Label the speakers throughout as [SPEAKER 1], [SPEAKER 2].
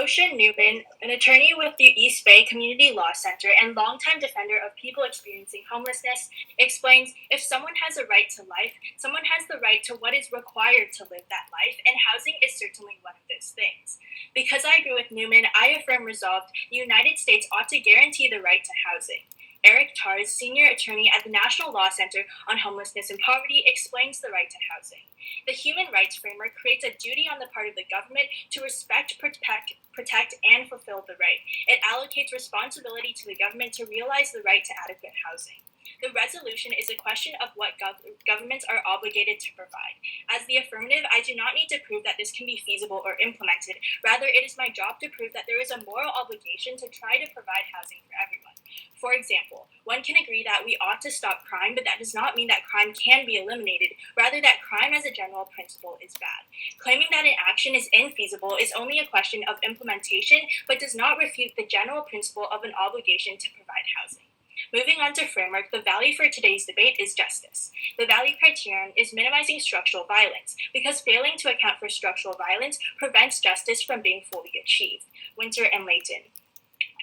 [SPEAKER 1] Scotia Newman, an attorney with the East Bay Community Law Center and longtime defender of people experiencing homelessness, explains if someone has a right to life, someone has the right to what is required to live that life, and housing is certainly one of those things. Because I agree with Newman, I affirm resolved the United States ought to guarantee the right to housing. Eric Tars, senior attorney at the National Law Center on Homelessness and Poverty, explains the right to housing. The human rights framework creates a duty on the part of the government to respect, protect, and fulfill the right. It allocates responsibility to the government to realize the right to adequate housing. The resolution is a question of what governments are obligated to provide. As the affirmative, I do not need to prove that this can be feasible or implemented. Rather, it is my job to prove that there is a moral obligation to try to provide housing for everyone. For example, one can agree that we ought to stop crime, but that does not mean that crime can be eliminated. Rather, that crime as a general principle is bad. Claiming that an action is infeasible is only a question of implementation, but does not refute the general principle of an obligation to provide housing. Moving on to framework, the value for today's debate is justice. The value criterion is minimizing structural violence, because failing to account for structural violence prevents justice from being fully achieved. Winter and Layton.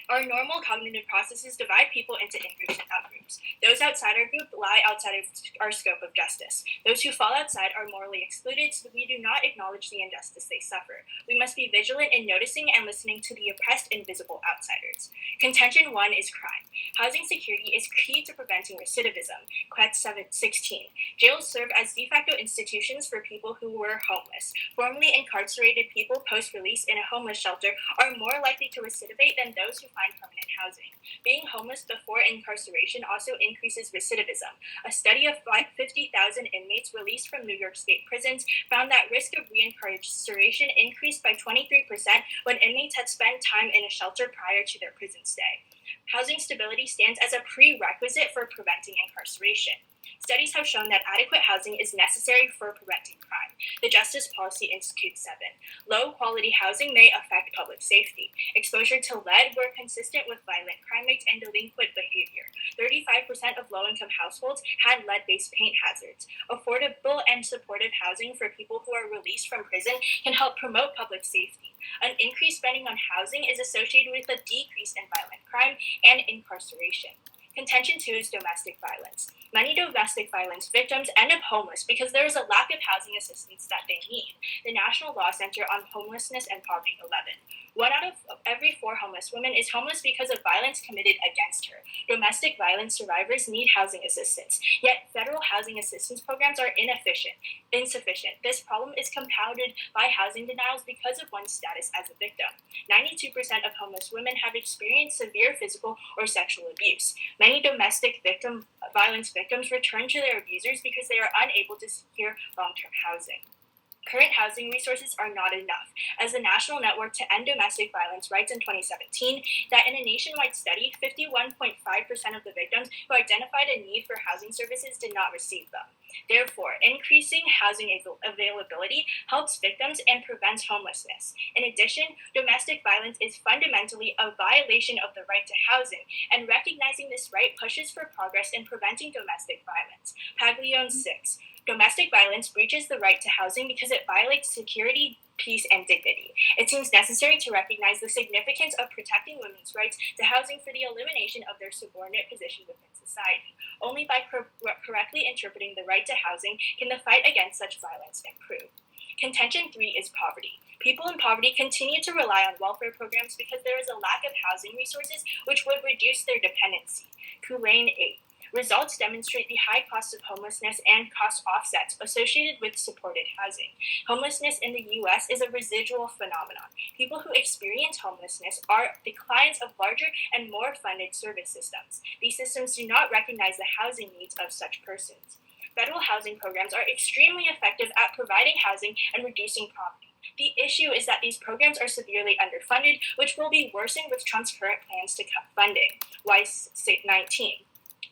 [SPEAKER 1] Our normal cognitive processes divide people into in-groups and out-groups. Those outside our group lie outside of our scope of justice. Those who fall outside are morally excluded, so we do not acknowledge the injustice they suffer. We must be vigilant in noticing and listening to the oppressed invisible outsiders. Contention 1 is crime. Housing security is key to preventing recidivism. Quet 716. Jails serve as de facto institutions for people who were homeless. Formerly incarcerated people post-release in a homeless shelter are more likely to recidivate than those who find permanent housing. Being homeless before incarceration also increases recidivism. A study of 50,000 inmates released from New York State prisons found that risk of reincarceration increased by 23% when inmates had spent time in a shelter prior to their prison stay. Housing stability stands as a prerequisite for preventing incarceration. Studies have shown that adequate housing is necessary for preventing crime. The Justice Policy Institute 7. Low-quality housing may affect public safety. Exposure to lead were consistent with violent crime rates and delinquent behavior. 35% of low-income households had lead-based paint hazards. Affordable and supportive housing for people who are released from prison can help promote public safety. An increased spending on housing is associated with a decrease in violent crime and incarceration. Contention 2 is domestic violence. Many domestic violence victims end up homeless because there is a lack of housing assistance that they need. The National Law Center on Homelessness and Poverty 11. 1 out of every 4 homeless women is homeless because of violence committed against her. Domestic violence survivors need housing assistance, yet federal housing assistance programs are insufficient. This problem is compounded by housing denials because of one's status as a victim. 92% of homeless women have experienced severe physical or sexual abuse. Many domestic violence victims return to their abusers because they are unable to secure long-term housing. Current housing resources are not enough, as the National Network to End Domestic Violence writes in 2017 that in a nationwide study, 51.5% of the victims who identified a need for housing services did not receive them. Therefore, increasing housing availability helps victims and prevents homelessness. In addition, domestic violence is fundamentally a violation of the right to housing, and recognizing this right pushes for progress in preventing domestic violence. Paglione 6. Domestic violence breaches the right to housing because it violates security, peace, and dignity. It seems necessary to recognize the significance of protecting women's rights to housing for the elimination of their subordinate position within society. Only by correctly interpreting the right to housing can the fight against such violence improve. Contention 3 is poverty. People in poverty continue to rely on welfare programs because there is a lack of housing resources which would reduce their dependency. Kulane 8. Results demonstrate the high cost of homelessness and cost offsets associated with supported housing. Homelessness in the U.S. is a residual phenomenon. People who experience homelessness are the clients of larger and more funded service systems. These systems do not recognize the housing needs of such persons. Federal housing programs are extremely effective at providing housing and reducing poverty. The issue is that these programs are severely underfunded, which will be worsened with Trump's current plans to cut funding. Weiss 19.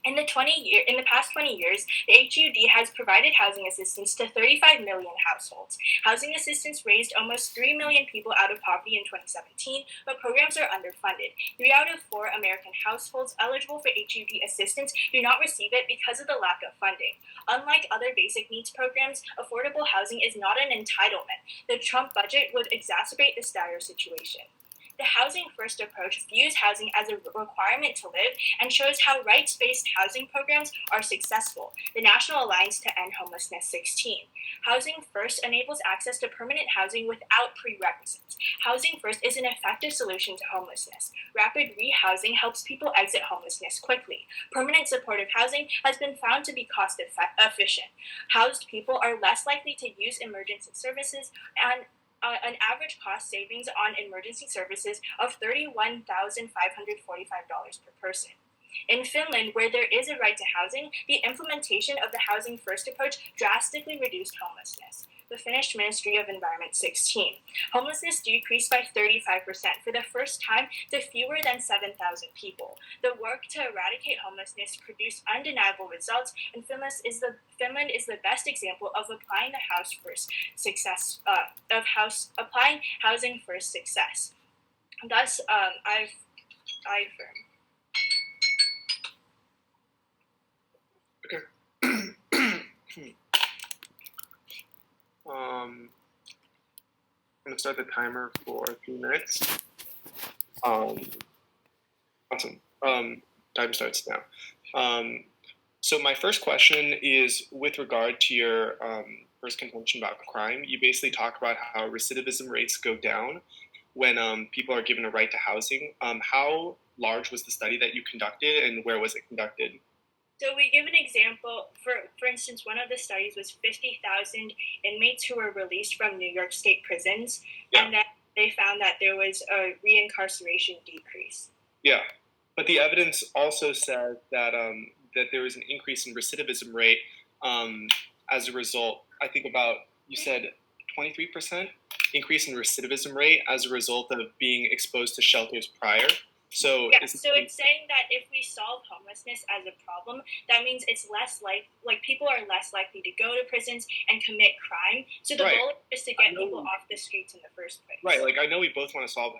[SPEAKER 1] In the past 20 years, the HUD has provided housing assistance to 35 million households. Housing assistance raised almost 3 million people out of poverty in 2017, but programs are underfunded. 3 out of 4 American households eligible for HUD assistance do not receive it because of the lack of funding. Unlike other basic needs programs, affordable housing is not an entitlement. The Trump budget would exacerbate this dire situation. The Housing First approach views housing as a requirement to live and shows how rights-based housing programs are successful. The National Alliance to End Homelessness 16. Housing First enables access to permanent housing without prerequisites. Housing First is an effective solution to homelessness. Rapid rehousing helps people exit homelessness quickly. Permanent supportive housing has been found to be cost efficient. Housed people are less likely to use emergency services, and an average cost savings on emergency services of $31,545 per person. In Finland, where there is a right to housing, the implementation of the Housing First approach drastically reduced homelessness. The Finnish Ministry of Environment 16. Homelessness decreased by 35% for the first time to fewer than 7,000 people. The work to eradicate homelessness produced undeniable results, and Finland is the best example of applying the Housing First success. Thus, I affirm.
[SPEAKER 2] Okay. I'm going to start the timer for 3 minutes. Awesome. Time starts now. So my first question is with regard to your first contention about crime. You basically talk about how recidivism rates go down when people are given a right to housing. How large was the study that you conducted, and where was it conducted?
[SPEAKER 1] So we give an example. For instance, one of the studies was 50,000 inmates who were released from New York State prisons, and then they found that there was a reincarceration decrease.
[SPEAKER 2] Yeah, but the evidence also says that that there was an increase in recidivism rate as a result. I think you said 23% increase in recidivism rate as a result of being exposed to shelters prior. So
[SPEAKER 1] it's saying that if we solve homelessness as a problem, that means it's less like people are less likely to go to prisons and commit crime. So the goal is to get people off the streets in the first place.
[SPEAKER 2] Right. Like, I know we both want to solve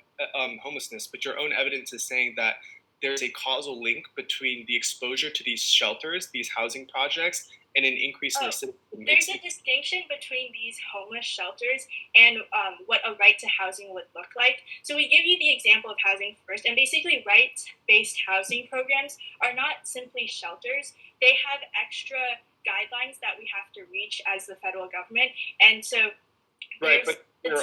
[SPEAKER 2] homelessness, but your own evidence is saying that there's a causal link between the exposure to these shelters, these housing projects, and an increase in recidivism.
[SPEAKER 1] There's a distinction between these homeless shelters and what a right to housing would look like. So we give you the example of Housing First, and basically rights-based housing programs are not simply shelters. They have extra guidelines that we have to reach as the federal government, and so it's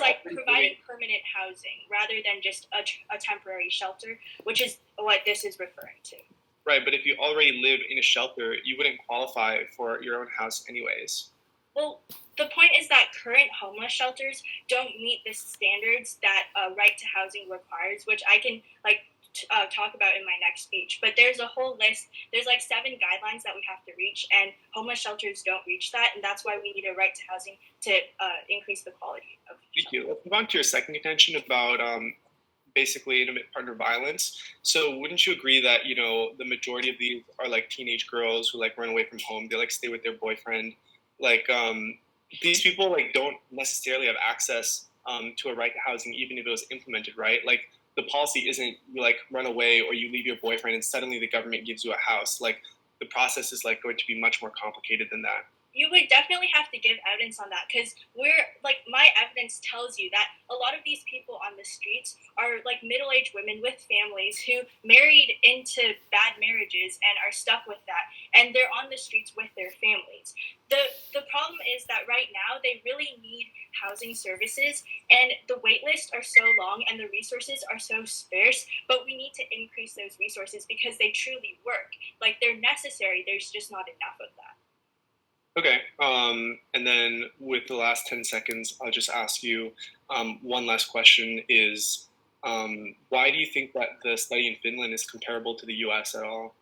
[SPEAKER 1] like providing permanent housing rather than just a temporary shelter, which is what this is referring to.
[SPEAKER 2] Right, but if you already live in a shelter, you wouldn't qualify for your own house anyways.
[SPEAKER 1] Well, the point is that current homeless shelters don't meet the standards that right to housing requires, which I can talk about in my next speech. But there's a whole list. There's 7 guidelines that we have to reach, and homeless shelters don't reach that, and that's why we need a right to housing to increase the quality of the
[SPEAKER 2] Thank you. Let's move on to your second contention about basically intimate partner violence. So wouldn't you agree that, the majority of these are teenage girls who run away from home? They stay with their boyfriend. These people don't necessarily have access to a right to housing, even if it was implemented, right? The policy isn't you run away or you leave your boyfriend and suddenly the government gives you a house. The process is going to be much more complicated than that.
[SPEAKER 1] You would definitely have to give evidence on that, because my evidence tells you that a lot of these people on the streets are middle-aged women with families who married into bad marriages and are stuck with that, and they're on the streets with their families. The problem is that right now they really need housing services, and the wait lists are so long and the resources are so sparse, but we need to increase those resources because they truly work. They're necessary, there's just not enough of that.
[SPEAKER 2] Okay, and then with the last 10 seconds, I'll just ask you one last question is, why do you think that the study in Finland is comparable to the US at all?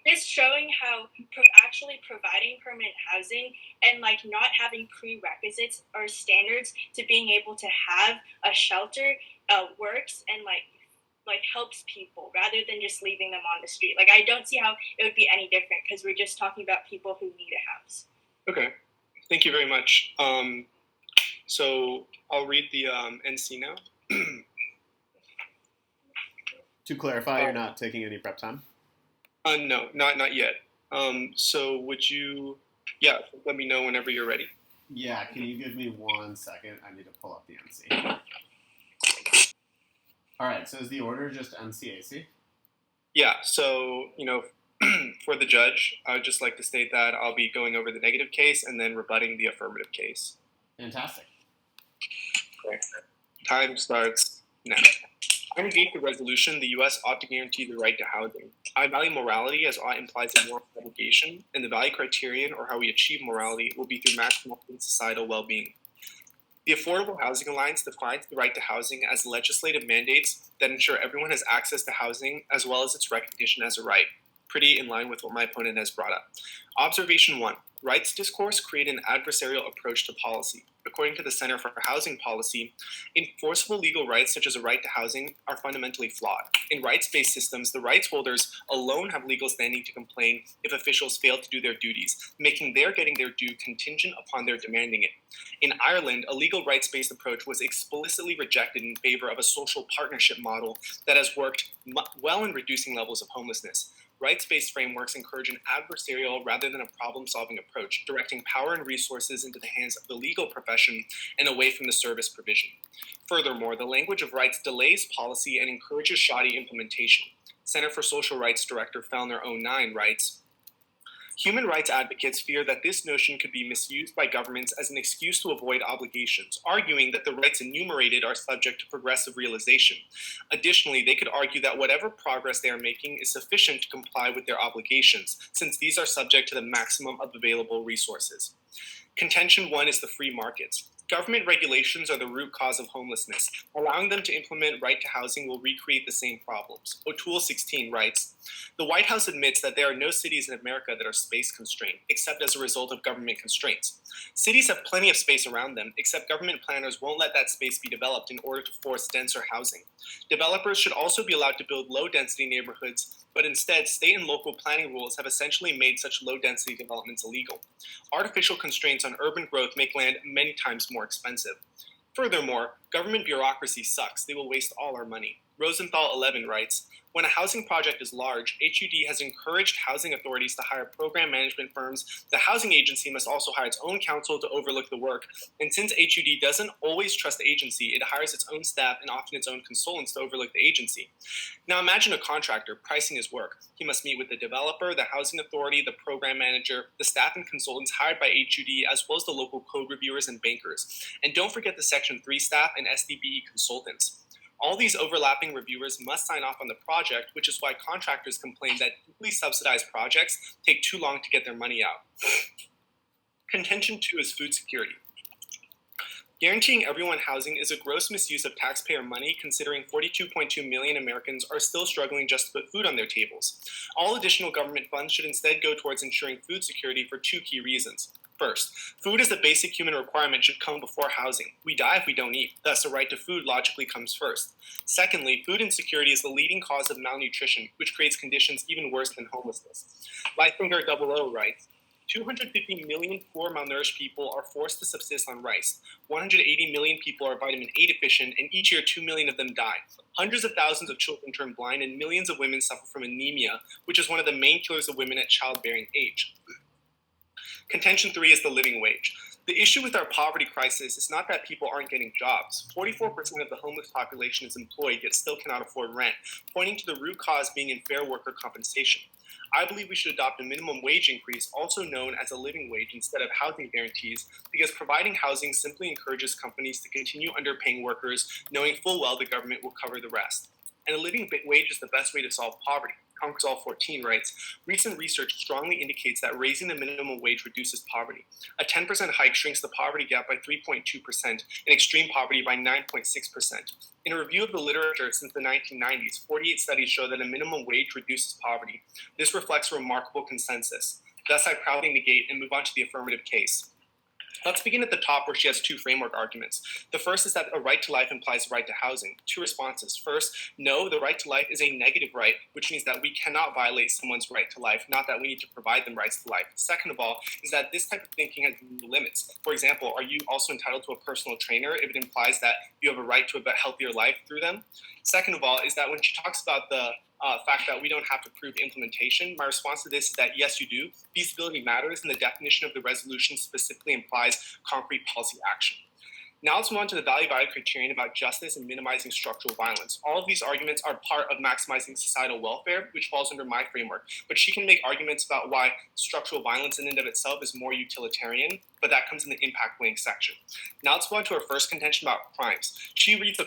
[SPEAKER 1] It's showing how actually providing permanent housing and not having prerequisites or standards to being able to have a shelter works and helps people rather than just leaving them on the street. I don't see how it would be any different, because we're just talking about people who need a house.
[SPEAKER 2] Okay, thank you very much. So I'll read the NC now.
[SPEAKER 3] To clarify, you're not taking any prep time?
[SPEAKER 2] No, not yet. So would you, let me know whenever you're ready.
[SPEAKER 3] Yeah, can you give me 1 second? I need to pull up the NC. All right, so is the order just MCAC?
[SPEAKER 2] Yeah, so, for the judge, I would just like to state that I'll be going over the negative case and then rebutting the affirmative case.
[SPEAKER 3] Fantastic.
[SPEAKER 2] Okay. Time starts now. I negate the resolution, the U.S. ought to guarantee the right to housing. I value morality as ought implies a moral obligation, and the value criterion, or how we achieve morality, will be through maximizing societal well-being. The Affordable Housing Alliance defines the right to housing as legislative mandates that ensure everyone has access to housing, as well as its recognition as a right. Pretty in line with what my opponent has brought up. Observation 1. Rights discourse create an adversarial approach to policy. According to the Center for Housing Policy, enforceable legal rights such as a right to housing are fundamentally flawed. In rights-based systems, the rights holders alone have legal standing to complain if officials fail to do their duties, making their getting their due contingent upon their demanding it. In Ireland, a legal rights-based approach was explicitly rejected in favor of a social partnership model that has worked well in reducing levels of homelessness. Rights-based frameworks encourage an adversarial rather than a problem-solving approach, directing power and resources into the hands of the legal profession and away from the service provision. Furthermore, the language of rights delays policy and encourages shoddy implementation. Center for Social Rights Director Fellner 09 writes, human rights advocates fear that this notion could be misused by governments as an excuse to avoid obligations, arguing that the rights enumerated are subject to progressive realization. Additionally, they could argue that whatever progress they are making is sufficient to comply with their obligations, since these are subject to the maximum of available resources. Contention 1 is the free markets. Government regulations are the root cause of homelessness. Allowing them to implement right to housing will recreate the same problems. O'Toole 16 writes, the White House admits that there are no cities in America that are space constrained, except as a result of government constraints. Cities have plenty of space around them, except government planners won't let that space be developed in order to force denser housing. Developers should also be allowed to build low-density neighborhoods, but instead, state and local planning rules have essentially made such low-density developments illegal. Artificial constraints on urban growth make land many times more expensive. Furthermore, government bureaucracy sucks. They will waste all our money. Rosenthal 11 writes, when a housing project is large, HUD has encouraged housing authorities to hire program management firms. The housing agency must also hire its own counsel to overlook the work. And since HUD doesn't always trust the agency, it hires its own staff and often its own consultants to overlook the agency. Now imagine a contractor pricing his work. He must meet with the developer, the housing authority, the program manager, the staff and consultants hired by HUD, as well as the local code reviewers and bankers. And don't forget the Section 3 staff and SDBE consultants. All these overlapping reviewers must sign off on the project, which is why contractors complain that deeply subsidized projects take too long to get their money out. Contention 2 is food security. Guaranteeing everyone housing is a gross misuse of taxpayer money, considering 42.2 million Americans are still struggling just to put food on their tables. All additional government funds should instead go towards ensuring food security for two key reasons. First, food as a basic human requirement should come before housing. We die if we don't eat, thus the right to food logically comes first. Secondly, food insecurity is the leading cause of malnutrition, which creates conditions even worse than homelessness. Lightfinger 00 writes, 250 million poor malnourished people are forced to subsist on rice. 180 million people are vitamin A deficient, and each year 2 million of them die. Hundreds of thousands of children turn blind, and millions of women suffer from anemia, which is one of the main killers of women at childbearing age. Contention 3 is the living wage. The issue with our poverty crisis is not that people aren't getting jobs. 44% of the homeless population is employed, yet still cannot afford rent, pointing to the root cause being in fair worker compensation. I believe we should adopt a minimum wage increase, also known as a living wage, instead of housing guarantees, because providing housing simply encourages companies to continue underpaying workers, knowing full well the government will cover the rest. And a living wage is the best way to solve poverty. Conquersall 14 writes, recent research strongly indicates that raising the minimum wage reduces poverty. A 10% hike shrinks the poverty gap by 3.2% and extreme poverty by 9.6%. In a review of the literature since the 1990s, 48 studies show that a minimum wage reduces poverty. This reflects a remarkable consensus. Thus, I proudly negate and move on to the affirmative case. Let's begin at the top, where she has two framework arguments. The first is that a right to life implies a right to housing. Two responses. First, no, the right to life is a negative right, which means that we cannot violate someone's right to life, not that we need to provide them rights to life. Second of all, is that this type of thinking has limits. For example, are you also entitled to a personal trainer if it implies that you have a right to a healthier life through them? Second of all, is that when she talks about the fact that we don't have to prove implementation, my response to this is that yes, you do. Feasibility matters, and the definition of the resolution specifically implies concrete policy action. Now let's move on to the value-added criterion about justice and minimizing structural violence. All of these arguments are part of maximizing societal welfare, which falls under my framework. But she can make arguments about why structural violence in and of itself is more utilitarian, but that comes in the impact weighing section. Now let's go on to our first contention about crimes. She reads a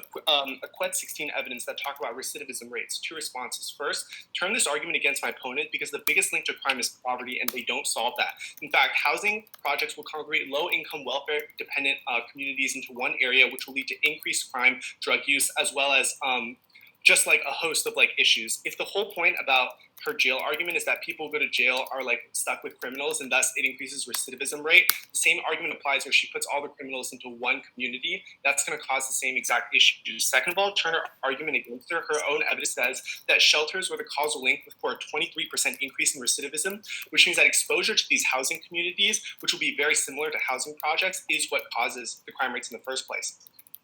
[SPEAKER 2] Quet 16 evidence that talk about recidivism rates. Two responses. First, turn this argument against my opponent because the biggest link to crime is poverty, and they don't solve that. In fact, housing projects will congregate low-income, welfare-dependent communities into one area, which will lead to increased crime, drug use, as well as just like a host of like issues. If the whole point about her jail argument is that people who go to jail are like stuck with criminals and thus it increases recidivism rate, the same argument applies where she puts all the criminals into one community. That's going to cause the same exact issues. Second of all, turn her argument against her. Her own evidence says that shelters were the causal link for a 23% increase in recidivism, which means that exposure to these housing communities, which will be very similar to housing projects, is what causes the crime rates in the first place.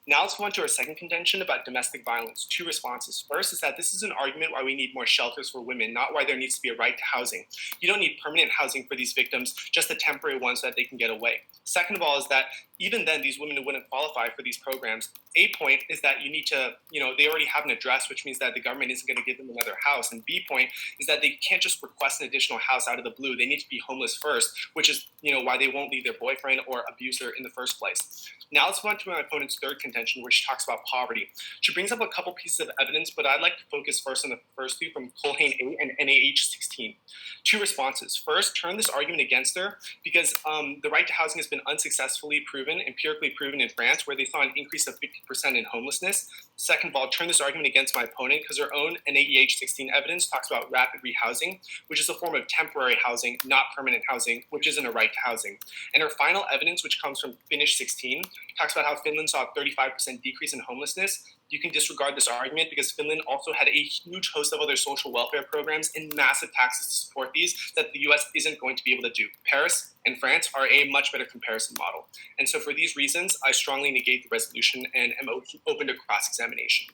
[SPEAKER 2] Now let's move on to our second contention about domestic violence. Two responses. First is that this is an argument why we need more shelters for women, not why there needs to be a right to housing. You don't need permanent housing for these victims, just the temporary ones so that they can get away. Second of all is that even then these women wouldn't qualify for these programs. A point is that you need to, they already have an address, which means that the government isn't going to give them another house. And B point is that they can't just request an additional house out of the blue. They need to be homeless first, which is, why they won't leave their boyfriend or abuser in the first place. Now let's move on to my opponent's third contention, where she talks about poverty. She brings up a couple pieces of evidence, but I'd like to focus first on the first two from Culhane 8 and NAH 16. Two responses. First, turn this argument against her because the right to housing has been unsuccessfully proven, empirically proven in France, where they saw an increase of 50% in homelessness. Second of all, turn this argument against my opponent because her own NAH 16 evidence talks about rapid rehousing, which is a form of temporary housing, not permanent housing, which isn't a right to housing. And her final evidence, which comes from Finnish 16, talks about how Finland saw a 35% decrease in homelessness. You can disregard this argument because Finland also had a huge host of other social welfare programs and massive taxes to support these that the US isn't going to be able to do. Paris and France are a much better comparison model. And so for these reasons, I strongly negate the resolution and am open to cross-examination.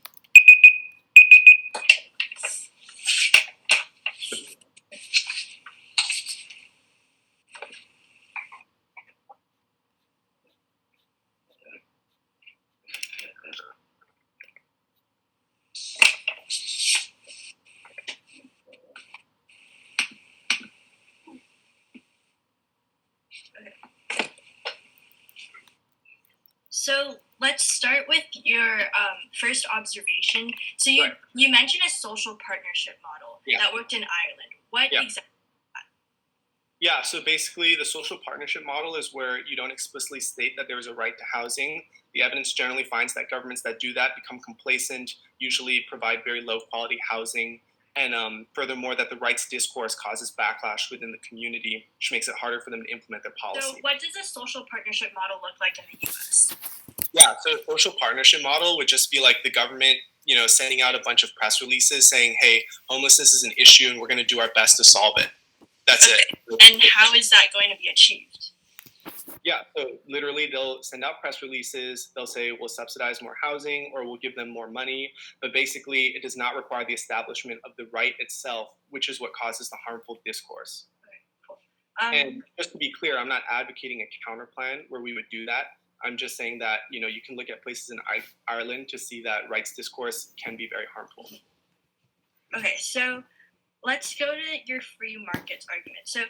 [SPEAKER 1] So let's start with your first observation. So you mentioned a social partnership model that worked in Ireland. What exactly is that?
[SPEAKER 2] Yeah, so basically the social partnership model is where you don't explicitly state that there is a right to housing. The evidence generally finds that governments that do that become complacent, usually provide very low quality housing, and furthermore that the rights discourse causes backlash within the community, which makes it harder for them to implement their policy.
[SPEAKER 1] So what does a social partnership model look like in the US?
[SPEAKER 2] Yeah, so a social partnership model would just be like the government, sending out a bunch of press releases saying, hey, homelessness is an issue and we're going to do our best to solve it. That's it.
[SPEAKER 1] And how is that going to be achieved?
[SPEAKER 2] Yeah, so literally they'll send out press releases. They'll say we'll subsidize more housing or we'll give them more money. But basically, it does not require the establishment of the right itself, which is what causes the harmful discourse.
[SPEAKER 1] Okay, cool.
[SPEAKER 2] And just to be clear, I'm not advocating a counter plan where we would do that. I'm just saying that, you can look at places in Ireland to see that rights discourse can be very harmful.
[SPEAKER 1] Okay, so let's go to your free markets argument. So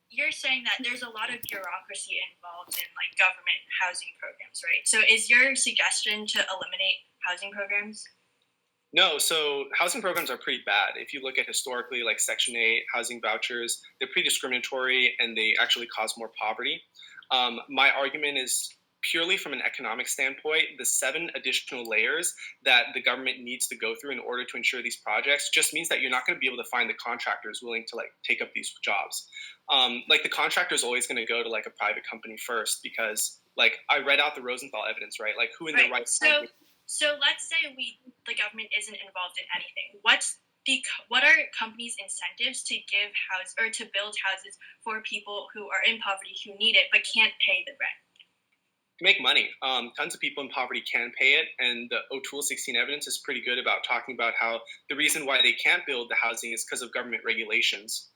[SPEAKER 1] you're saying that there's a lot of bureaucracy involved in like government housing programs, right? So is your suggestion to eliminate housing programs?
[SPEAKER 2] No, so housing programs are pretty bad. If you look at historically, like Section 8 housing vouchers, they're pretty discriminatory and they actually cause more poverty. My argument is purely from an economic standpoint, the 7 additional layers that the government needs to go through in order to ensure these projects just means that you're not going to be able to find the contractors willing to like take up these jobs. Like the contractor is always going to go to like a private company first because like I read out the Rosenthal evidence, right? Like who in their right mind.
[SPEAKER 1] So let's say the government isn't involved in anything. What are companies' incentives to give house or to build houses for people who are in poverty who need it but can't pay the rent?
[SPEAKER 2] To make money. Tons of people in poverty can pay it, and the O'Toole 16 evidence is pretty good about talking about how the reason why they can't build the housing is because of government regulations.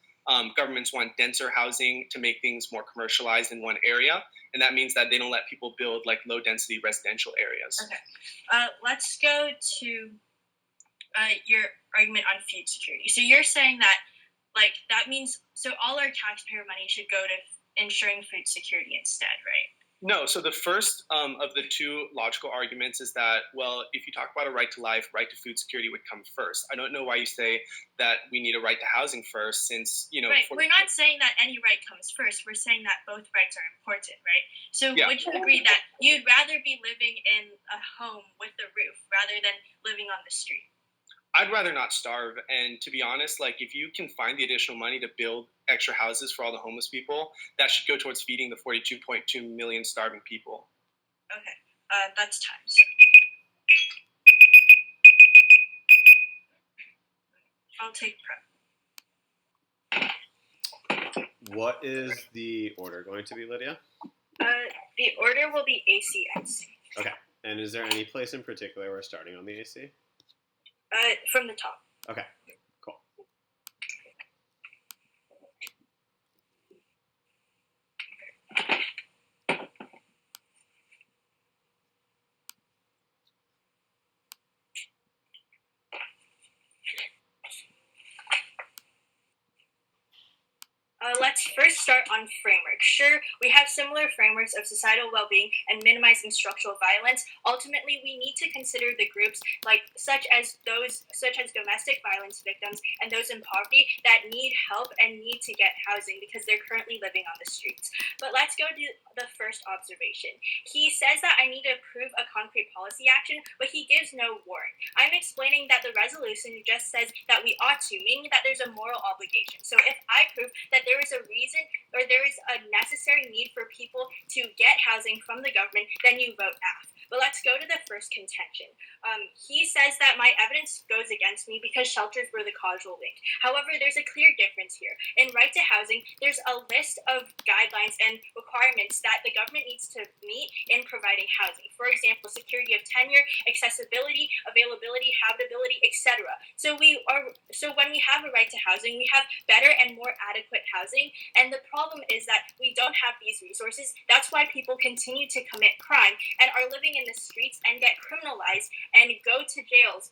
[SPEAKER 2] Governments want denser housing to make things more commercialized in one area, and that means that they don't let people build like low-density residential areas.
[SPEAKER 1] Okay. Let's go to your argument on food security. So you're saying that, like, that means so all our taxpayer money should go to ensuring food security instead, right?
[SPEAKER 2] No, so the first of the two logical arguments is that, well, if you talk about a right to life, right to food security would come first. I don't know why you say that we need a right to housing first, since,
[SPEAKER 1] Right, we're not saying that any right comes first. We're saying that both rights are important, right? So would you agree that you'd rather be living in a home with a roof rather than living on the street?
[SPEAKER 2] I'd rather not starve, and to be honest, like, if you can find the additional money to build extra houses for all the homeless people, that should go towards feeding the 42.2 million starving people.
[SPEAKER 1] Okay, that's time. So I'll take prep.
[SPEAKER 4] What is the order going to be, Lydia?
[SPEAKER 1] The order will be ACNC.
[SPEAKER 4] Okay. And is there any place in particular we're starting on the AC?
[SPEAKER 1] From the top.
[SPEAKER 4] Okay, cool.
[SPEAKER 1] Let's first start on framework. Sure, we have similar frameworks of societal well-being and minimizing structural violence. Ultimately, we need to consider the groups such as domestic violence victims and those in poverty that need help and need to get housing because they're currently living on the streets. But let's go to the first observation. He says that I need to approve a concrete policy action, but he gives no warrant. I'm explaining that the resolution just says that we ought to, meaning that there's a moral obligation. So if I prove that there is a reason or there is a necessary need for people to get housing from the government, then you vote F. But let's go to the first contention. He says that my evidence goes against me because shelters were the causal link. However, there's a clear difference here. In right to housing, there's a list of guidelines and requirements that the government needs to meet in providing housing. For example, security of tenure, accessibility, availability, habitability, etc. So when we have a right to housing, we have better and more adequate housing. And the problem is that we don't have these resources. That's why people continue to commit crime and are living in the streets and get criminalized and go to jails.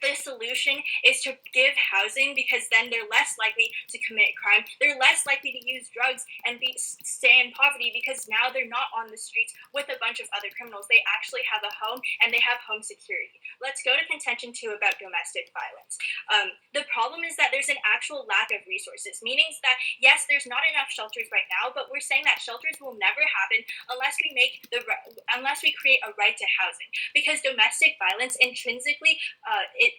[SPEAKER 1] The solution is to give housing because then they're less likely to commit crime. They're less likely to use drugs and stay in poverty because now they're not on the streets with a bunch of other criminals. They actually have a home and they have home security. Let's go to contention 2 about domestic violence. The problem is that there's an actual lack of resources, meaning that yes, there's not enough shelters right now, but we're saying that shelters will never happen unless we create a right to housing. Because domestic violence intrinsically it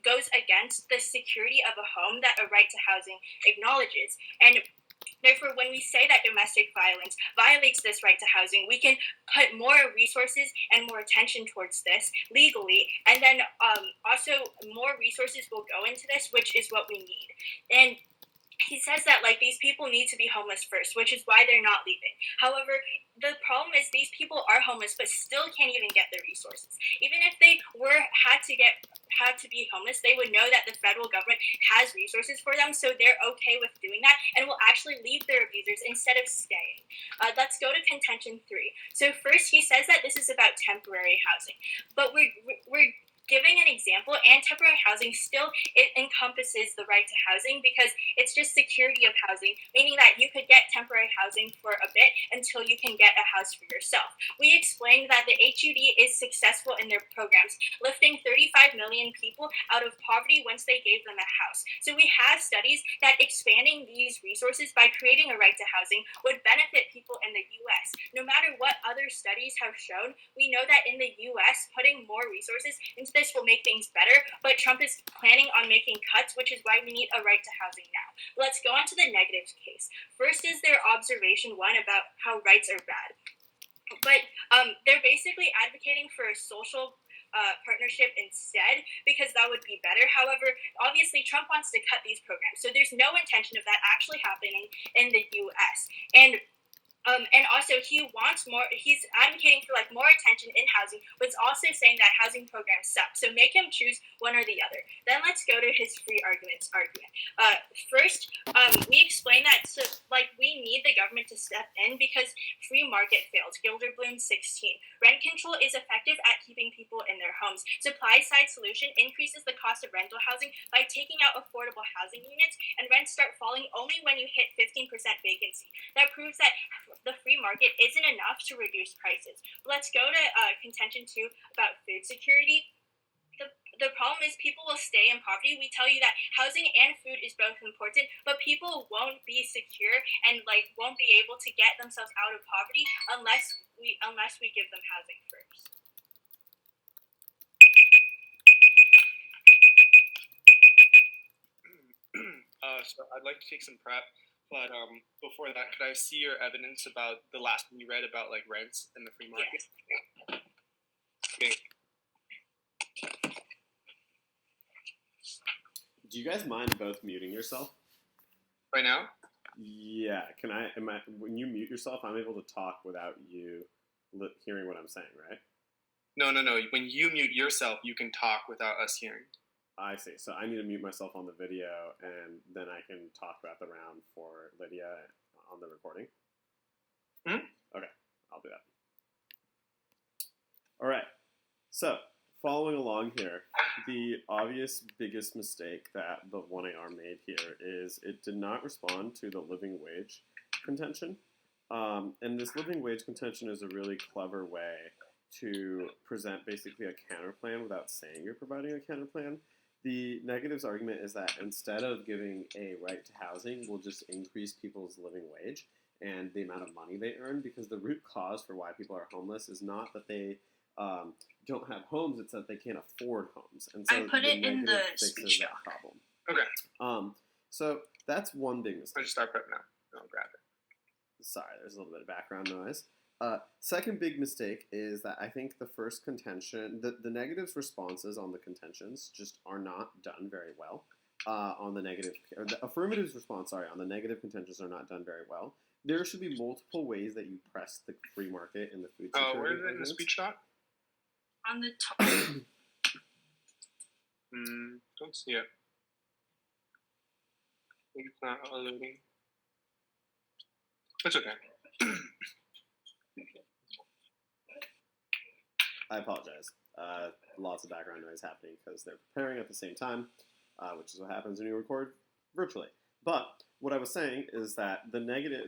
[SPEAKER 1] goes against the security of a home that a right to housing acknowledges. And therefore, when we say that domestic violence violates this right to housing, we can put more resources and more attention towards this legally, and then also more resources will go into this, which is what we need. And he says that these people need to be homeless first, which is why they're not leaving. However, the problem is these people are homeless but still can't even get the resources. Even if they had to be homeless, they would know that the federal government has resources for them, so they're okay with doing that and will actually leave their abusers instead of staying. Let's go to contention 3. So first, he says that this is about temporary housing, but we're giving an example, and temporary housing still encompasses the right to housing because it's just security of housing, meaning that you could get temporary housing for a bit until you can get a house for yourself. We explained that the HUD is successful in their programs, lifting 35 million people out of poverty once they gave them a house. So we have studies that expanding these resources by creating a right to housing would benefit people in the US. No matter what other studies have shown, we know that in the US, putting more resources into this will make things better, but Trump is planning on making cuts, which is why we need a right to housing now. Let's go on to the negative case. First is their observation 1 about how rights are bad. But they're basically advocating for a social partnership instead because that would be better. However, obviously Trump wants to cut these programs, so there's no intention of that actually happening in the US. And And also, he's advocating for like more attention in housing, but also saying that housing programs suck. So make him choose one or the other. Then let's go to his free argument. First, we explain that we need the government to step in because free market fails. Gilderbloom 16. Rent control is effective at keeping people in their homes. Supply side solution increases the cost of rental housing by taking out affordable housing units, and rents start falling only when you hit 15% vacancy. That proves that the free market isn't enough to reduce prices. Let's go to contention 2 about food security. The problem is people will stay in poverty. We tell you that housing and food is both important, but people won't be secure and won't be able to get themselves out of poverty unless we give them housing first.
[SPEAKER 2] So I'd like to take some prep, but before that, could I see your evidence about the last one you read about like rents and the free market?
[SPEAKER 1] Yes.
[SPEAKER 2] Okay.
[SPEAKER 3] Do you guys mind both muting yourself?
[SPEAKER 2] Right now?
[SPEAKER 3] Yeah. When you mute yourself, I'm able to talk without you hearing what I'm saying, right?
[SPEAKER 2] No. When you mute yourself, you can talk without us hearing.
[SPEAKER 3] I see. So I need to mute myself on the video, and then I can talk about the round for Lydia on the recording. Okay, I'll do that. All right. So following along here, the obvious biggest mistake that the 1AR made here is it did not respond to the living wage contention. And this living wage contention is a really clever way to present basically a counterplan without saying you're providing a counterplan. The negatives argument is that instead of giving a right to housing, we'll just increase people's living wage and the amount of money they earn, because the root cause for why people are homeless is not that they don't have homes, it's that they can't afford homes. And so
[SPEAKER 5] I put it in the speech doc.
[SPEAKER 3] Problem.
[SPEAKER 2] Okay.
[SPEAKER 3] So that's one big mistake.
[SPEAKER 2] I'll just start prep now. I'll grab it.
[SPEAKER 3] Sorry, there's a little bit of background noise. Second big mistake is that I think the first contention, the negatives responses on the contentions just are not done very well. On the negative, or the affirmatives response, on the negative contentions are not done very well. There should be multiple ways that you press the free market and the food security.
[SPEAKER 2] Where is it in the speech doc?
[SPEAKER 5] On the top.
[SPEAKER 2] Don't see it. I think it's not loading. It's okay.
[SPEAKER 3] I apologize. Lots of background noise happening because they're preparing at the same time, which is what happens when you record virtually. But what I was saying is that the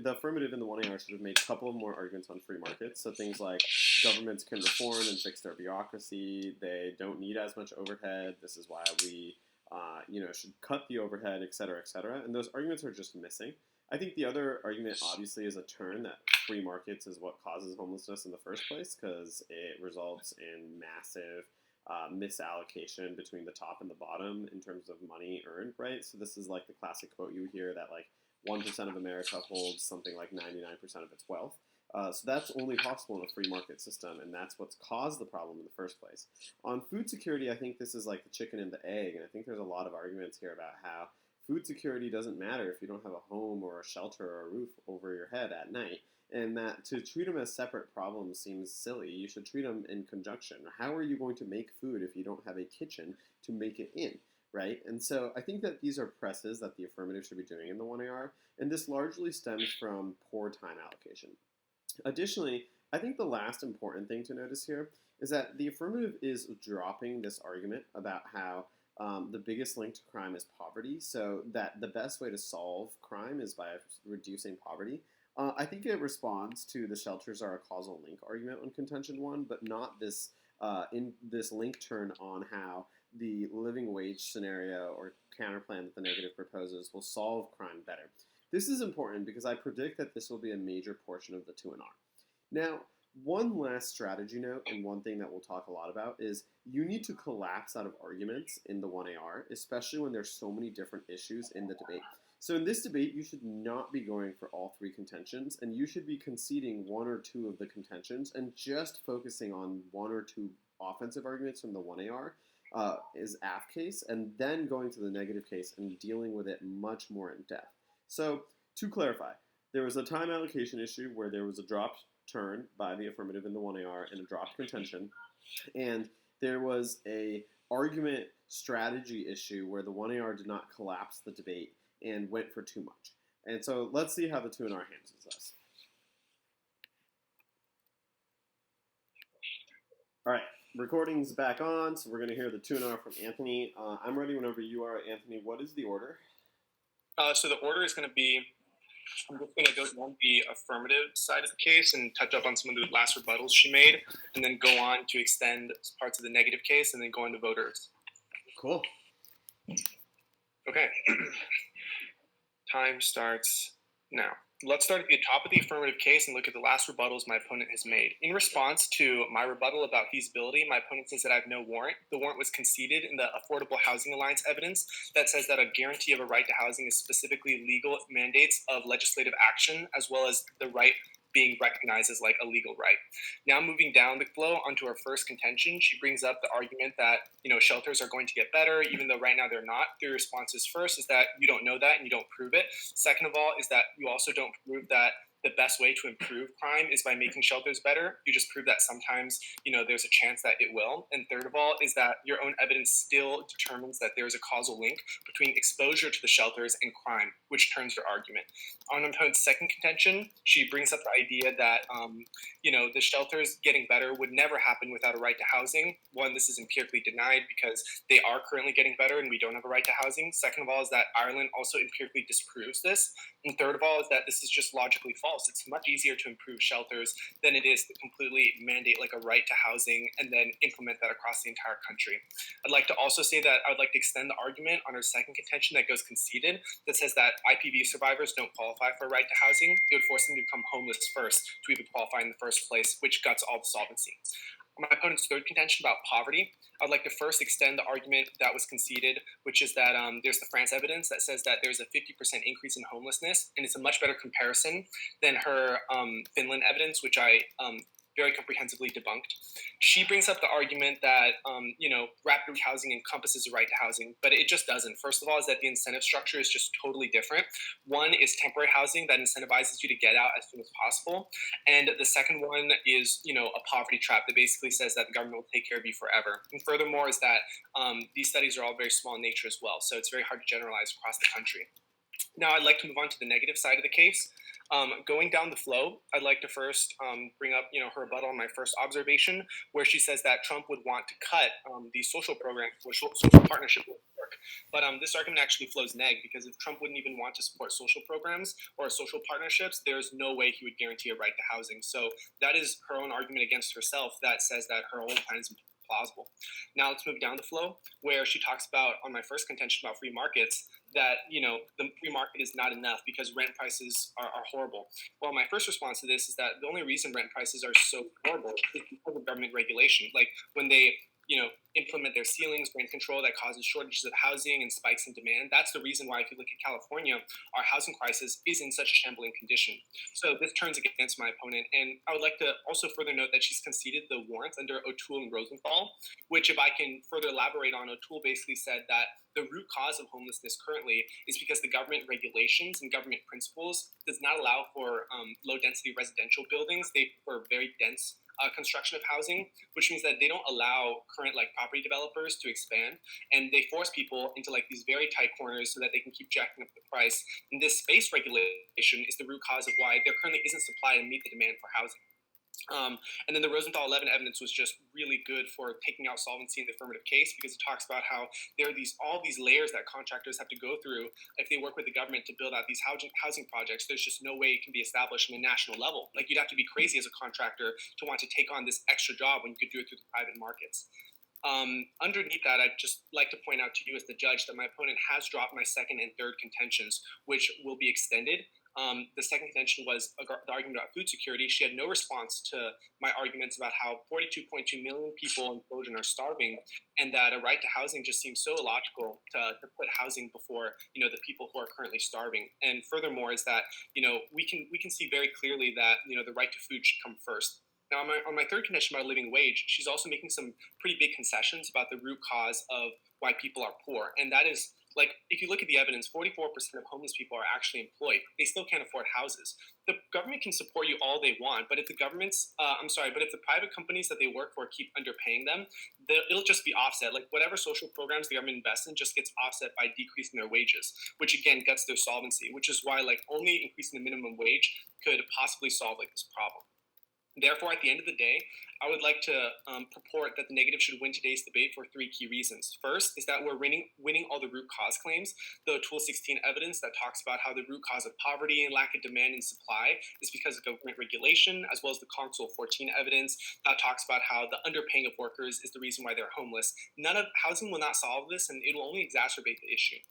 [SPEAKER 3] affirmative in the 1AR should have made a couple of more arguments on free markets. So things like governments can reform and fix their bureaucracy. They don't need as much overhead. This is why we, should cut the overhead, et cetera, et cetera. And those arguments are just missing. I think the other argument, obviously, is a turn that free markets is what causes homelessness in the first place, because it results in massive misallocation between the top and the bottom in terms of money earned, right? So this is like the classic quote you hear that 1% of America holds something like 99% of its wealth. So that's only possible in a free market system, and that's what's caused the problem in the first place. On food security, I think this is like the chicken and the egg, and I think there's a lot of arguments here about how food security doesn't matter if you don't have a home or a shelter or a roof over your head at night, and that to treat them as separate problems seems silly. You should treat them in conjunction. How are you going to make food if you don't have a kitchen to make it in, right? And so I think that these are presses that the affirmative should be doing in the 1AR, and this largely stems from poor time allocation. Additionally, I think the last important thing to notice here is that the affirmative is dropping this argument about how the biggest link to crime is poverty, so that the best way to solve crime is by reducing poverty. I think it responds to the shelters are a causal link argument on contention 1, but not this link turn on how the living wage scenario or counterplan that the negative proposes will solve crime better. This is important because I predict that this will be a major portion of the 2NR. Now, one last strategy note, and one thing that we'll talk a lot about, is you need to collapse out of arguments in the 1AR, especially when there's so many different issues in the debate. So in this debate, you should not be going for all 3 contentions, and you should be conceding 1 or 2 of the contentions and just focusing on 1 or 2 offensive arguments from the 1AR is AF case, and then going to the negative case and dealing with it much more in depth. So to clarify, There was a time allocation issue where there was a dropped turn by the affirmative in the 1AR and a dropped contention, and there was a argument strategy issue where the 1AR did not collapse the debate and went for too much. And so let's see how the 2NR handles this. All right, recording's back on, so we're going to hear the 2NR from Anthony. I'm ready whenever you are, Anthony. What is the order?
[SPEAKER 2] So the order is going to be, I'm just going to go down the affirmative side of the case and touch up on some of the last rebuttals she made, and then go on to extend parts of the negative case, and then go on to voters.
[SPEAKER 3] Cool.
[SPEAKER 2] Okay. Time starts now. Let's start at the top of the affirmative case and look at the last rebuttals my opponent has made. In response to my rebuttal about feasibility, my opponent says that I have no warrant. The warrant was conceded in the Affordable Housing Alliance evidence that says that a guarantee of a right to housing is specifically legal mandates of legislative action, as well as the right being recognized as like a legal right. Now moving down the flow onto our first contention, she brings up the argument that, shelters are going to get better, even though right now they're not. Three responses. First is that you don't know that and you don't prove it. Second of all is that you also don't prove that the best way to improve crime is by making shelters better. You just prove that sometimes, there's a chance that it will. And third of all is that your own evidence still determines that there is a causal link between exposure to the shelters and crime, which turns your argument. On opponent's second contention, she brings up the idea that, the shelters getting better would never happen without a right to housing. One, this is empirically denied because they are currently getting better and we don't have a right to housing. Second of all is that Ireland also empirically disproves this. And third of all is that this is just logically false. It's much easier to improve shelters than it is to completely mandate like a right to housing and then implement that across the entire country. I'd like to also say that I would like to extend the argument on her second contention that goes conceded that says that IPV survivors don't qualify for a right to housing. It would force them to become homeless first to even qualify in the first place, which guts all the solvency. My opponent's third contention about poverty, I'd like to first extend the argument that was conceded, which is that there's the France evidence that says that there's a 50% increase in homelessness, and it's a much better comparison than her Finland evidence, which I very comprehensively debunked. She brings up the argument that, rapid housing encompasses a right to housing, but it just doesn't. First of all, is that the incentive structure is just totally different. One is temporary housing that incentivizes you to get out as soon as possible. And the second one is, a poverty trap that basically says that the government will take care of you forever. And furthermore is that these studies are all very small in nature as well. So it's very hard to generalize across the country. Now I'd like to move on to the negative side of the case. Going down the flow, I'd like to first bring up, her rebuttal on my first observation, where she says that Trump would want to cut the social programs, social partnership would work. But this argument actually flows neg, because if Trump wouldn't even want to support social programs or social partnerships, there's no way he would guarantee a right to housing. So that is her own argument against herself that says that her whole plan is plausible. Now let's move down the flow, where she talks about, on my first contention about free markets, that, the free market is not enough because rent prices are horrible. Well, my first response to this is that the only reason rent prices are so horrible is because of government regulation. Like when they, implement their ceilings, rent control that causes shortages of housing and spikes in demand. That's the reason why, if you look at California, our housing crisis is in such a shambling condition. So this turns against my opponent. And I would like to also further note that she's conceded the warrants under O'Toole and Rosenthal, which, if I can further elaborate on, O'Toole basically said that the root cause of homelessness currently is because the government regulations and government principles does not allow for low density residential buildings. They prefer very dense construction of housing, which means that they don't allow current property developers to expand, and they force people into these very tight corners so that they can keep jacking up the price. And this space regulation is the root cause of why there currently isn't supply to meet the demand for housing. And then the Rosenthal 11 evidence was just really good for taking out solvency in the affirmative case, because it talks about how there are all these layers that contractors have to go through if they work with the government to build out these housing projects. There's just no way it can be established on a national level. You'd have to be crazy as a contractor to want to take on this extra job when you could do it through the private markets. Underneath that, I'd just like to point out to you as the judge that my opponent has dropped my second and third contentions, which will be extended. The second contention was the argument about food security. She had no response to my arguments about how 42.2 million people in children are starving, and that a right to housing just seems so illogical to put housing before the people who are currently starving. And furthermore is that we can see very clearly that the right to food should come first. Now, on my third condition about living wage, she's also making some pretty big concessions about the root cause of why people are poor, and that is Like, if you look at the evidence, 44% of homeless people are actually employed. They still can't afford houses. The government can support you all they want, but if the private companies that they work for keep underpaying them, it'll just be offset. Like, whatever social programs the government invests in just gets offset by decreasing their wages, which again guts their solvency, which is why like only increasing the minimum wage could possibly solve like this problem. Therefore, at the end of the day, I would like to purport that the negative should win today's debate for three key reasons. First is that we're winning all the root cause claims. The Tool 16 evidence that talks about how the root cause of poverty and lack of demand and supply is because of government regulation, as well as the Console 14 evidence that talks about how the underpaying of workers is the reason why they're homeless. Housing will not solve this, and it will only exacerbate the issue.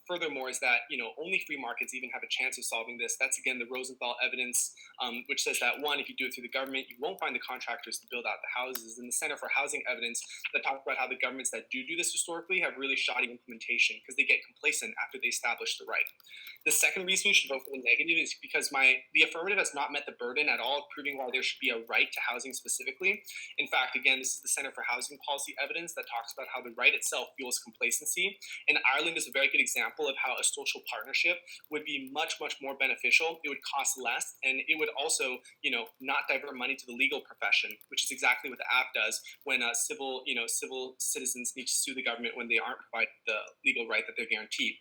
[SPEAKER 2] Furthermore, is that only free markets even have a chance of solving this. That's again the Rosenthal evidence, which says that one, if you do it through the government, you won't find the contractors to build out the houses. And the Center for Housing evidence that talks about how the governments that do this historically have really shoddy implementation because they get complacent after they establish the right. The second reason you should vote for the negative is because the affirmative has not met the burden at all of proving why there should be a right to housing specifically. In fact, again, this is the Center for Housing Policy evidence that talks about how the right itself fuels complacency. And Ireland is a very good example of how a social partnership would be much, much more beneficial. It would cost less, and it would also, not divert money to the legal profession, which is exactly what the app does when civil citizens need to sue the government when they aren't provided the legal right that they're guaranteed.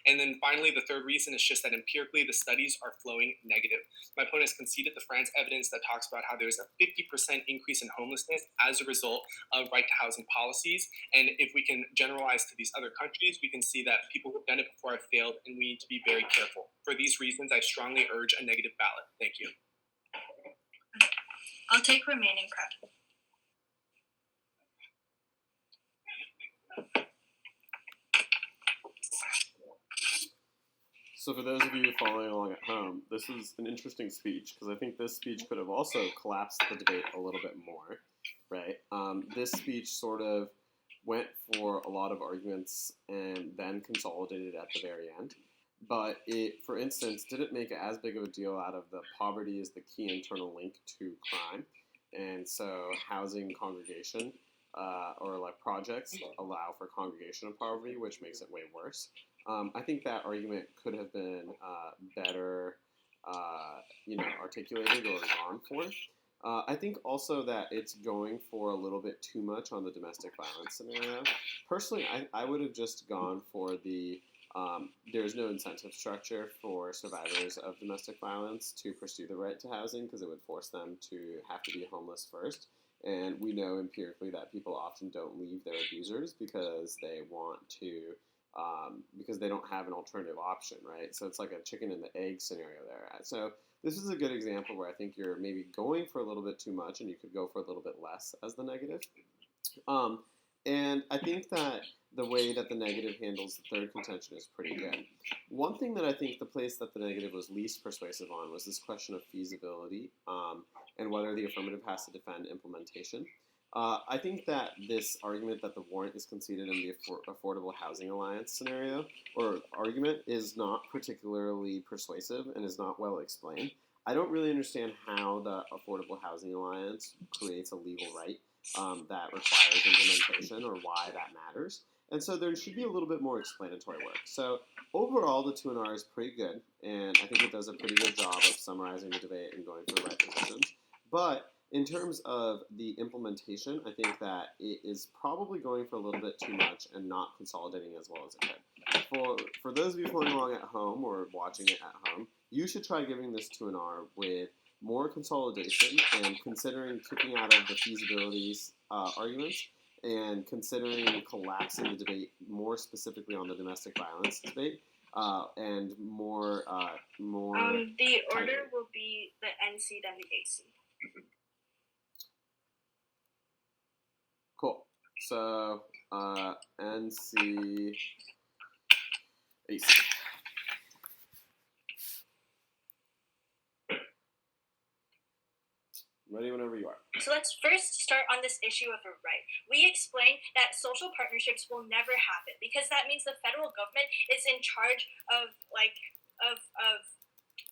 [SPEAKER 2] And then finally, the third reason is just that empirically the studies are flowing negative. My opponent has conceded the France evidence that talks about how there's a 50% increase in homelessness as a result of right to housing policies. And if we can generalize to these other countries, we can see that people who've done it before have failed, and we need to be very careful. For these reasons, I strongly urge a negative ballot. Thank you.
[SPEAKER 5] I'll take remaining prep.
[SPEAKER 3] So for those of you following along at home, this is an interesting speech because I think this speech could have also collapsed the debate a little bit more, right? This speech sort of went for a lot of arguments and then consolidated at the very end. But it, for instance, didn't make as big of a deal out of the poverty is the key internal link to crime. And so housing congregation or like projects allow for congregation of poverty, which makes it way worse. I think that argument could have been better, articulated or gone for. I think also that it's going for a little bit too much on the domestic violence scenario. Personally, I would have just gone for the there's no incentive structure for survivors of domestic violence to pursue the right to housing because it would force them to have to be homeless first. And we know empirically that people often don't leave their abusers because they want to, because they don't have an alternative option, right? So it's like a chicken and the egg scenario there. So this is a good example where I think you're maybe going for a little bit too much and you could go for a little bit less as the negative. And I think that the way that the negative handles the third contention is pretty good. One thing that I think the place that the negative was least persuasive on was this question of feasibility and whether the affirmative has to defend implementation. I think that this argument that the warrant is conceded in the Affordable Housing Alliance scenario or argument is not particularly persuasive and is not well explained. I don't really understand how the Affordable Housing Alliance creates a legal right that requires implementation or why that matters. And so there should be a little bit more explanatory work. So overall, the 2NR is pretty good, and I think it does a pretty good job of summarizing the debate and going for the right positions. But in terms of the implementation, I think that it is probably going for a little bit too much and not consolidating as well as it could. For those of you following along at home or watching it at home, you should try giving this 2NR with more consolidation and considering kicking out of the feasibilities arguments and considering collapsing the debate more specifically on the domestic violence debate and more.
[SPEAKER 1] The order will be the NC then the AC.
[SPEAKER 3] Cool. So NC AC. Ready whenever you are.
[SPEAKER 1] So let's first start on this issue of a right. We explained that social partnerships will never happen because that means the federal government is in charge of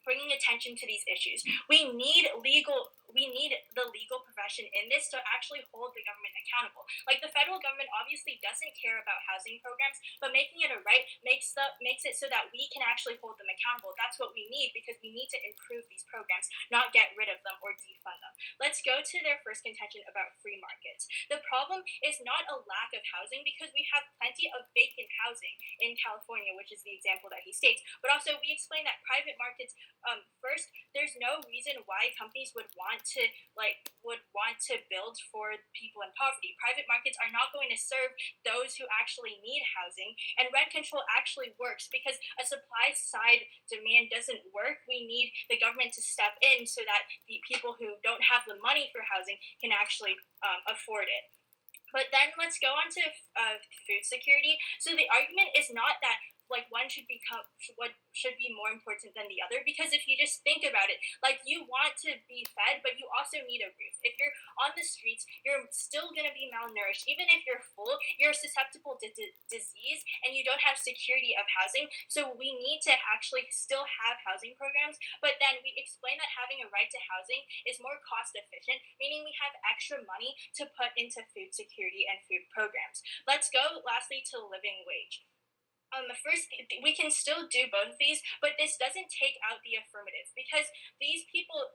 [SPEAKER 1] bringing attention to these issues. We need legal we need the legal profession in this to actually hold the government accountable. Like, the federal government obviously doesn't care about housing programs, but making it a right makes it so that we can actually hold them accountable. That's what we need, because we need to improve these programs, not get rid of them or defund them. Let's go to their first contention about free markets. The problem is not a lack of housing, because we have plenty of vacant housing in California, which is the example that he states. But also, we explain that private markets, first, there's no reason why companies would want to build for people in poverty. Private markets are not going to serve those who actually need housing, and rent control actually works, because a supply side demand doesn't work. We need the government to step in so that the people who don't have the money for housing can actually afford it. But then let's go on to food security. So the argument is not that one should be more important than the other, because if you just think about it, you want to be fed, but you also need a roof. If you're on the streets, you're still going to be malnourished. Even if you're full, you're susceptible to disease, and you don't have security of housing. So we need to actually still have housing programs, but then we explain that having a right to housing is more cost efficient, meaning we have extra money to put into food security and food programs. Let's go lastly to living wage. First, we can still do both of these, but this doesn't take out the affirmative, because these people,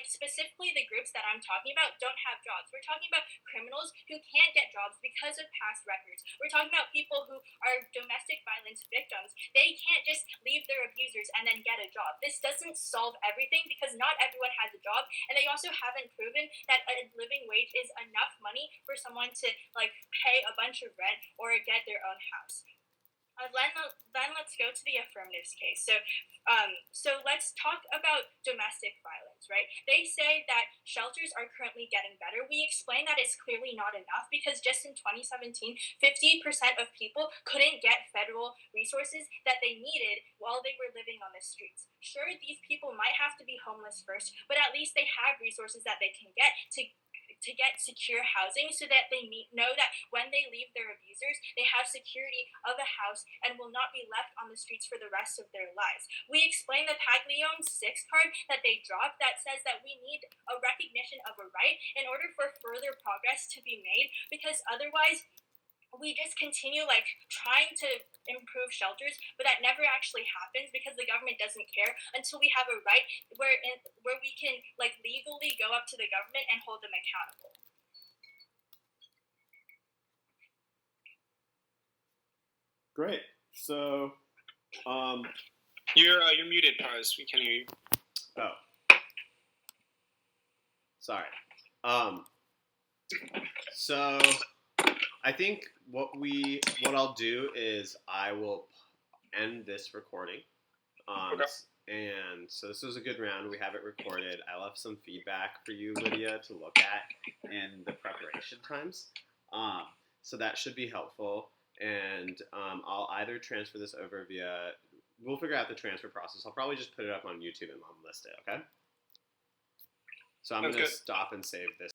[SPEAKER 1] specifically the groups that I'm talking about, don't have jobs. We're talking about criminals who can't get jobs because of past records. We're talking about people who are domestic violence victims. They can't just leave their abusers and then get a job. This doesn't solve everything, because not everyone has a job, and they also haven't proven that a living wage is enough money for someone to pay a bunch of rent or get their own house. Then let's go to the affirmatives case. So let's talk about domestic violence, right? They say that shelters are currently getting better. We explain that it's clearly not enough, because just in 2017, 50% of people couldn't get federal resources that they needed while they were living on the streets. Sure, these people might have to be homeless first, but at least they have resources that they can get to get secure housing, so that they know that when they leave their abusers, they have security of a house and will not be left on the streets for the rest of their lives. We explain the Paglione 6 card that they dropped that says that we need a recognition of a right in order for further progress to be made, because otherwise we just continue trying to improve shelters, but that never actually happens, because the government doesn't care until we have a right where we can legally go up to the government and hold them accountable.
[SPEAKER 3] Great. So,
[SPEAKER 2] you're muted, Paz. We can't hear you.
[SPEAKER 4] Oh, sorry. So I think what I'll do is I will end this recording.
[SPEAKER 2] Okay.
[SPEAKER 4] And so this was a good round. We have it recorded. I left some feedback for you, Lydia, to look at in the preparation times. So that should be helpful. And I'll either transfer this over we'll figure out the transfer process. I'll probably just put it up on YouTube and list it, okay? So I'm going to stop and save this.